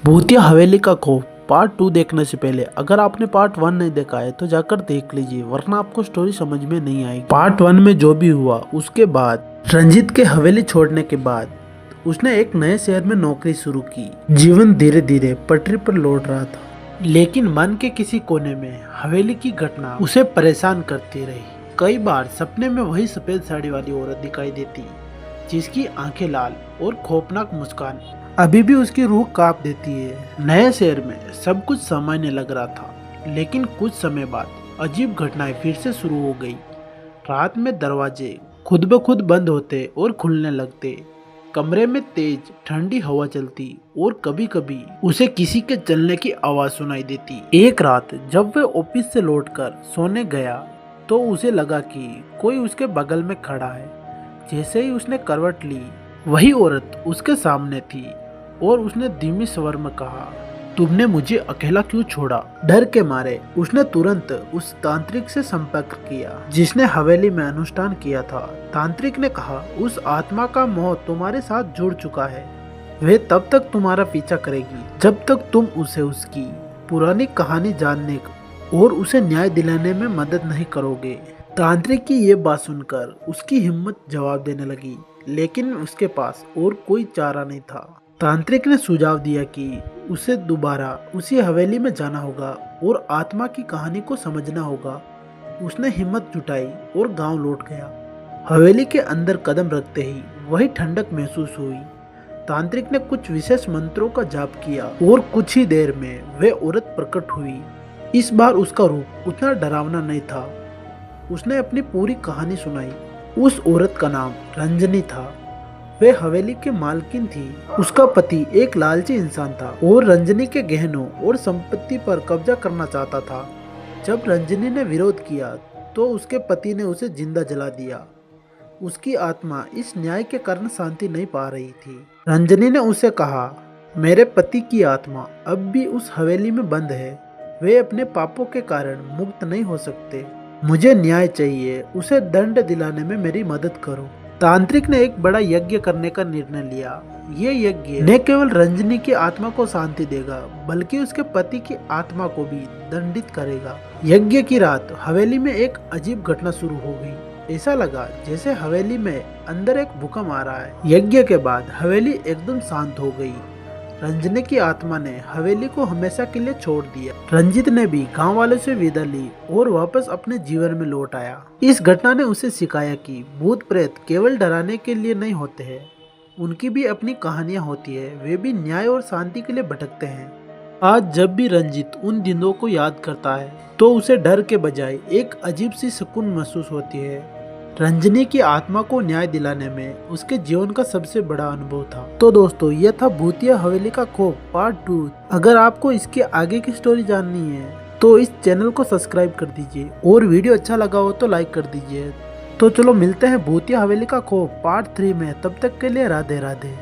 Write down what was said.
भूतिया हवेली का खौफ पार्ट 2 देखने से पहले अगर आपने पार्ट 1 नहीं देखा है तो जाकर देख लीजिए, वरना आपको स्टोरी समझ में नहीं आएगी। पार्ट 1 में जो भी हुआ उसके बाद रंजीत के हवेली छोड़ने के बाद उसने एक नए शहर में नौकरी शुरू की। जीवन धीरे धीरे पटरी पर लौट रहा था, लेकिन मन के किसी कोने में हवेली की घटना उसे परेशान करती रही। कई बार सपने में वही सफेद साड़ी वाली औरत दिखाई देती, जिसकी आंखें लाल और खौफनाक मुस्कान अभी भी उसकी रूह कांप देती है। नए शहर में सब कुछ सामान्य लग रहा था, लेकिन कुछ समय बाद अजीब घटनाएं फिर से शुरू हो गई। रात में दरवाजे खुद ब खुद बंद होते और खुलने लगते, कमरे में तेज ठंडी हवा चलती और कभी कभी उसे किसी के चलने की आवाज सुनाई देती। एक रात जब वह ऑफिस से लौटकर सोने गया तो उसे लगा कि कोई उसके बगल में खड़ा है। जैसे ही उसने करवट ली, वही औरत उसके सामने थी और उसने धीमी स्वर में कहा, तुमने मुझे अकेला क्यों छोड़ा? डर के मारे उसने तुरंत उस तांत्रिक से संपर्क किया जिसने हवेली में अनुष्ठान किया था। तांत्रिक ने कहा, उस आत्मा का मोह तुम्हारे साथ जुड़ चुका है। वह तब तक तुम्हारा पीछा करेगी जब तक तुम उसे उसकी पुरानी कहानी जानने और उसे न्याय दिलाने में मदद नहीं करोगे। तांत्रिक की ये बात सुनकर उसकी हिम्मत जवाब देने लगी, लेकिन उसके पास और कोई चारा नहीं था। तांत्रिक ने सुझाव दिया कि उसे दोबारा उसी हवेली में जाना होगा और आत्मा की कहानी को समझना होगा। उसने हिम्मत जुटाई और गांव लौट गया। हवेली के अंदर कदम रखते ही वही ठंडक महसूस हुई। तांत्रिक ने कुछ विशेष मंत्रों का जाप किया और कुछ ही देर में वह औरत प्रकट हुई। इस बार उसका रूप उतना डरावना नहीं था। उसने अपनी पूरी कहानी सुनाई। उस औरत का नाम रंजनी था। वह हवेली के मालकिन थी। उसका पति एक लालची इंसान था और रंजनी के गहनों और संपत्ति पर कब्जा करना चाहता था। जब रंजनी ने विरोध किया तो उसके पति ने उसे जिंदा जला दिया। उसकी आत्मा इस न्याय के कारण शांति नहीं पा रही थी। रंजनी ने उसे कहा, मेरे पति की आत्मा अब भी उस हवेली में बंद है। वे अपने पापों के कारण मुक्त नहीं हो सकते। मुझे न्याय चाहिए। उसे दंड दिलाने में मेरी मदद करो। तांत्रिक ने एक बड़ा यज्ञ करने का निर्णय लिया। ये यज्ञ न केवल रंजनी की आत्मा को शांति देगा, बल्कि उसके पति की आत्मा को भी दंडित करेगा। यज्ञ की रात हवेली में एक अजीब घटना शुरू हो गई। ऐसा लगा जैसे हवेली में अंदर एक भूकंप आ रहा है। यज्ञ के बाद हवेली एकदम शांत हो गई। रंजनी की आत्मा ने हवेली को हमेशा के लिए छोड़ दिया। रंजीत ने भी गांव वालों से विदा ली और वापस अपने जीवन में लौट आया। इस घटना ने उसे सिखाया कि भूत प्रेत केवल डराने के लिए नहीं होते हैं, उनकी भी अपनी कहानियां होती है। वे भी न्याय और शांति के लिए भटकते हैं। आज जब भी रंजीत उन दिनों को याद करता है तो उसे डर के बजाय एक अजीब सी सुकून महसूस होती है। रंजनी की आत्मा को न्याय दिलाने में उसके जीवन का सबसे बड़ा अनुभव था। तो दोस्तों, यह था भूतिया हवेली का खौफ पार्ट 2। अगर आपको इसके आगे की स्टोरी जाननी है तो इस चैनल को सब्सक्राइब कर दीजिए और वीडियो अच्छा लगा हो तो लाइक कर दीजिए। तो चलो मिलते हैं भूतिया हवेली का खौफ पार्ट 3 में। तब तक के लिए राधे राधे।